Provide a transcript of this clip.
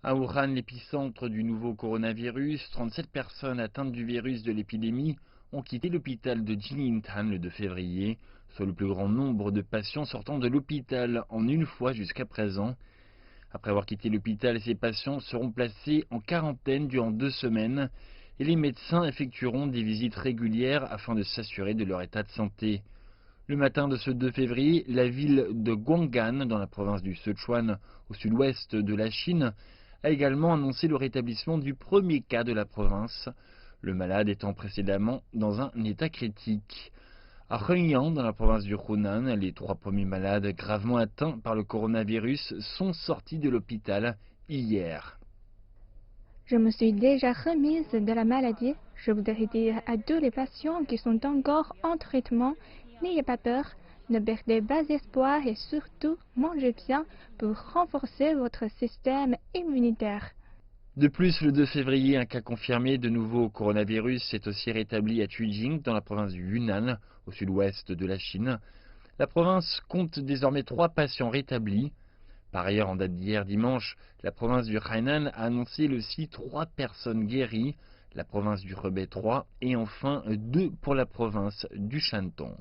À Wuhan, l'épicentre du nouveau coronavirus, 37 personnes atteintes du virus de l'épidémie ont quitté l'hôpital de Jinintan le 2 février, soit le plus grand nombre de patients sortant de l'hôpital en une fois jusqu'à présent. Après avoir quitté l'hôpital, ces patients seront placés en quarantaine durant 2 semaines et les médecins effectueront des visites régulières afin de s'assurer de leur état de santé. Le matin de ce 2 février, la ville de Guang'an, dans la province du Sichuan, au sud-ouest de la Chine, a également annoncé le rétablissement du premier cas de la province, le malade étant précédemment dans un état critique. À Heiyang, dans la province du Hunan, les 3 premiers malades gravement atteints par le coronavirus sont sortis de l'hôpital hier. Je me suis déjà remise de la maladie. Je voudrais dire à tous les patients qui sont encore en traitement, n'ayez pas peur, ne perdez pas espoir et surtout mangez bien pour renforcer votre système immunitaire. De plus, le 2 février, un cas confirmé de nouveau coronavirus s'est aussi rétabli à Tujing, dans la province du Yunnan, au sud-ouest de la Chine. La province compte désormais 3 patients rétablis. Par ailleurs, en date d'hier dimanche, la province du Hainan a annoncé aussi 3 personnes guéries, la province du Hebei 3 et enfin 2 pour la province du Shantung.